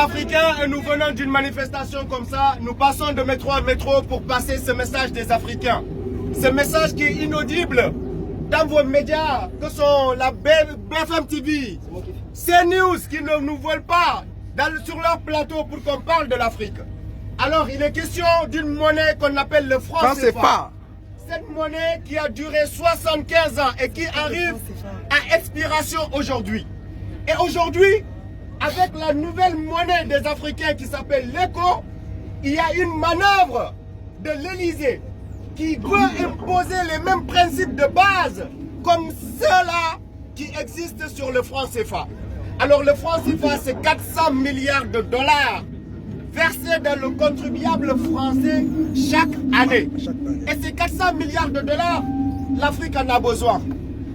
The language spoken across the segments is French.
Africains et nous venons d'une manifestation comme ça, nous passons de métro à métro pour passer ce message des Africains. Ce message qui est inaudible dans vos médias, que sont la BFM TV, CNews, qui ne nous veulent pas sur leur plateau pour qu'on parle de l'Afrique. Alors il est question d'une monnaie qu'on appelle le franc CFA. Cette monnaie qui a duré 75 ans et qui arrive à expiration aujourd'hui. Et aujourd'hui, avec la nouvelle monnaie des Africains qui s'appelle l'ECO, il y a une manœuvre de l'Élysée qui veut imposer les mêmes principes de base comme ceux-là qui existent sur le franc CFA. Alors le franc CFA, c'est 400 milliards de dollars versés dans le contribuable français chaque année. Et ces 400 milliards de dollars, l'Afrique en a besoin.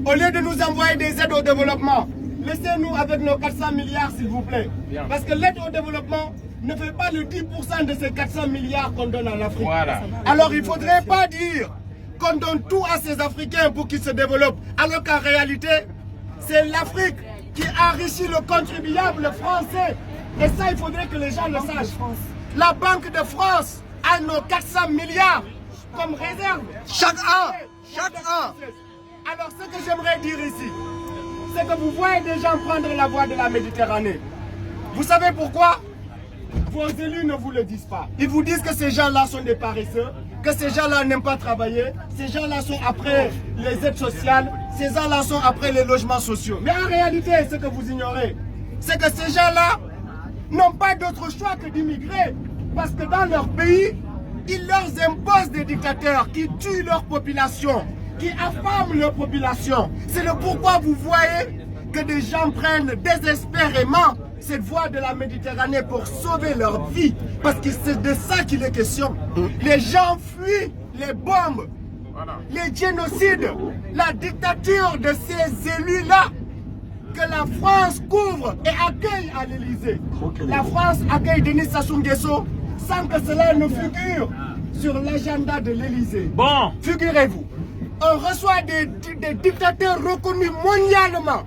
Au lieu de nous envoyer des aides au développement, laissez-nous avec nos 400 milliards s'il vous plaît. Parce que l'aide au développement ne fait pas le 10% de ces 400 milliards qu'on donne à l'Afrique. Voilà. Alors il ne faudrait pas dire qu'on donne tout à ces Africains pour qu'ils se développent. Alors qu'en réalité, c'est l'Afrique qui enrichit le contribuable français. Et ça, il faudrait que les gens le sachent. La Banque de France a nos 400 milliards comme réserve. Chaque an. Alors ce que j'aimerais dire ici, c'est que vous voyez des gens prendre la voie de la Méditerranée. Vous savez pourquoi? Vos élus ne vous le disent pas. Ils vous disent que ces gens-là sont des paresseux, que ces gens-là n'aiment pas travailler, ces gens-là sont après les aides sociales, ces gens-là sont après les logements sociaux. Mais en réalité, ce que vous ignorez, c'est que ces gens-là n'ont pas d'autre choix que d'immigrer. Parce que dans leur pays, ils leur imposent des dictateurs qui tuent leur population, qui affament leur population. C'est le pourquoi vous voyez que des gens prennent désespérément cette voie de la Méditerranée pour sauver leur vie. Parce que c'est de ça qu'il est question. Les gens fuient les bombes, les génocides, la dictature de ces élus-là que la France couvre et accueille à l'Élysée. La France accueille Denis Sassou Nguesso sans que cela ne figure sur l'agenda de l'Élysée. Bon. Figurez-vous, on reçoit des dictateurs reconnus mondialement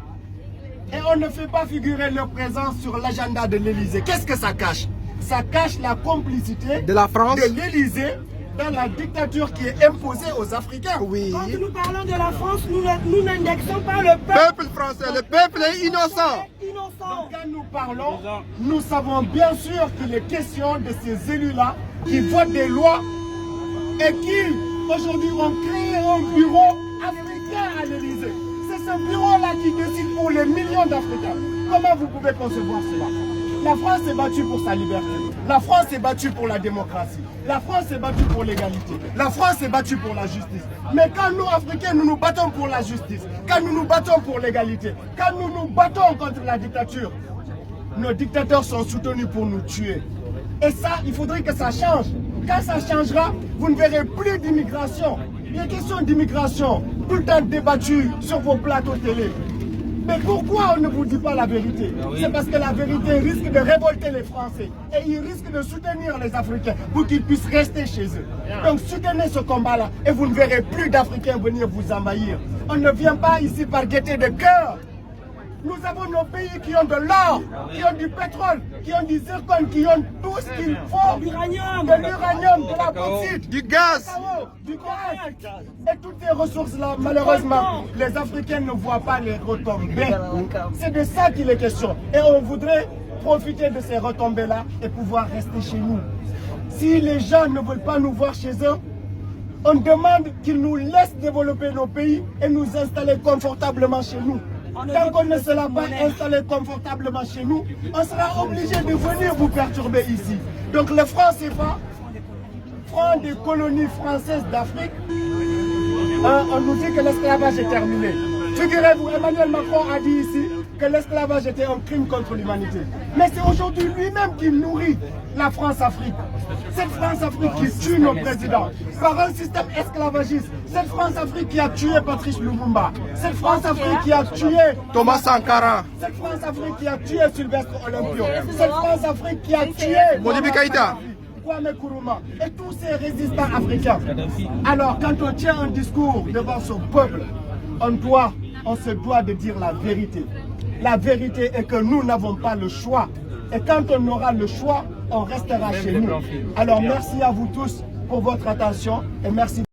et on ne fait pas figurer leur présence sur l'agenda de l'Élysée. Qu'est-ce que ça cache? Ça cache la complicité de la France, de l'Élysée dans la dictature qui est imposée aux Africains. Oui. Quand nous parlons de la France, nous n'indexons pas le peuple français. Le peuple est innocent. Donc quand nous parlons, nous savons bien sûr qu'il est question de ces élus-là qui votent des lois et qui aujourd'hui ont créé un bureau africain à l'Élysée. C'est ce bureau-là qui décide pour les millions d'Africains. Comment vous pouvez concevoir cela? La France s'est battue pour sa liberté. La France s'est battue pour la démocratie. La France s'est battue pour l'égalité. La France s'est battue pour la justice. Mais quand nous, Africains, nous nous battons pour la justice, quand nous nous battons pour l'égalité, quand nous nous battons contre la dictature, nos dictateurs sont soutenus pour nous tuer. Et ça, il faudrait que ça change. Quand ça changera, vous ne verrez plus d'immigration. Les questions d'immigration, tout le temps débattues sur vos plateaux télé. Mais pourquoi on ne vous dit pas la vérité? C'est parce que la vérité risque de révolter les Français. Et ils risquent de soutenir les Africains pour qu'ils puissent rester chez eux. Donc soutenez ce combat-là et vous ne verrez plus d'Africains venir vous envahir. On ne vient pas ici par gaieté de cœur. Nous avons nos pays qui ont de l'or, qui ont du pétrole, qui ont du zircon, qui ont tout ce qu'il faut, de l'uranium, de la bauxite, du gaz. Et toutes ces ressources-là, malheureusement, les Africains ne voient pas les retombées. C'est de ça qu'il est question. Et on voudrait profiter de ces retombées-là et pouvoir rester chez nous. Si les gens ne veulent pas nous voir chez eux, on demande qu'ils nous laissent développer nos pays et nous installer confortablement chez nous. Tant qu'on ne sera pas installé confortablement chez nous, on sera obligé de venir vous perturber ici. Donc le franc CFA, franc des colonies françaises d'Afrique, on nous dit que l'esclavage est terminé. Figurez-vous, Emmanuel Macron a dit ici que l'esclavage était un crime contre l'humanité. Mais c'est aujourd'hui lui-même qui nourrit la France-Afrique. Cette France-Afrique qui tue nos présidents par un système esclavagiste. Cette France-Afrique qui a tué Patrice Lumumba. Cette France-Afrique qui a tué Thomas Sankara. Cette France-Afrique qui a tué Sylvestre Olympio. Cette France-Afrique qui a tué Modibo Keïta. Kwame Nkrumah et tous ces résistants africains. Alors quand on tient un discours devant son peuple, on se doit de dire la vérité. La vérité est que nous n'avons pas le choix Et quand on aura le choix, on restera chez nous. Alors merci à vous tous pour votre attention et merci.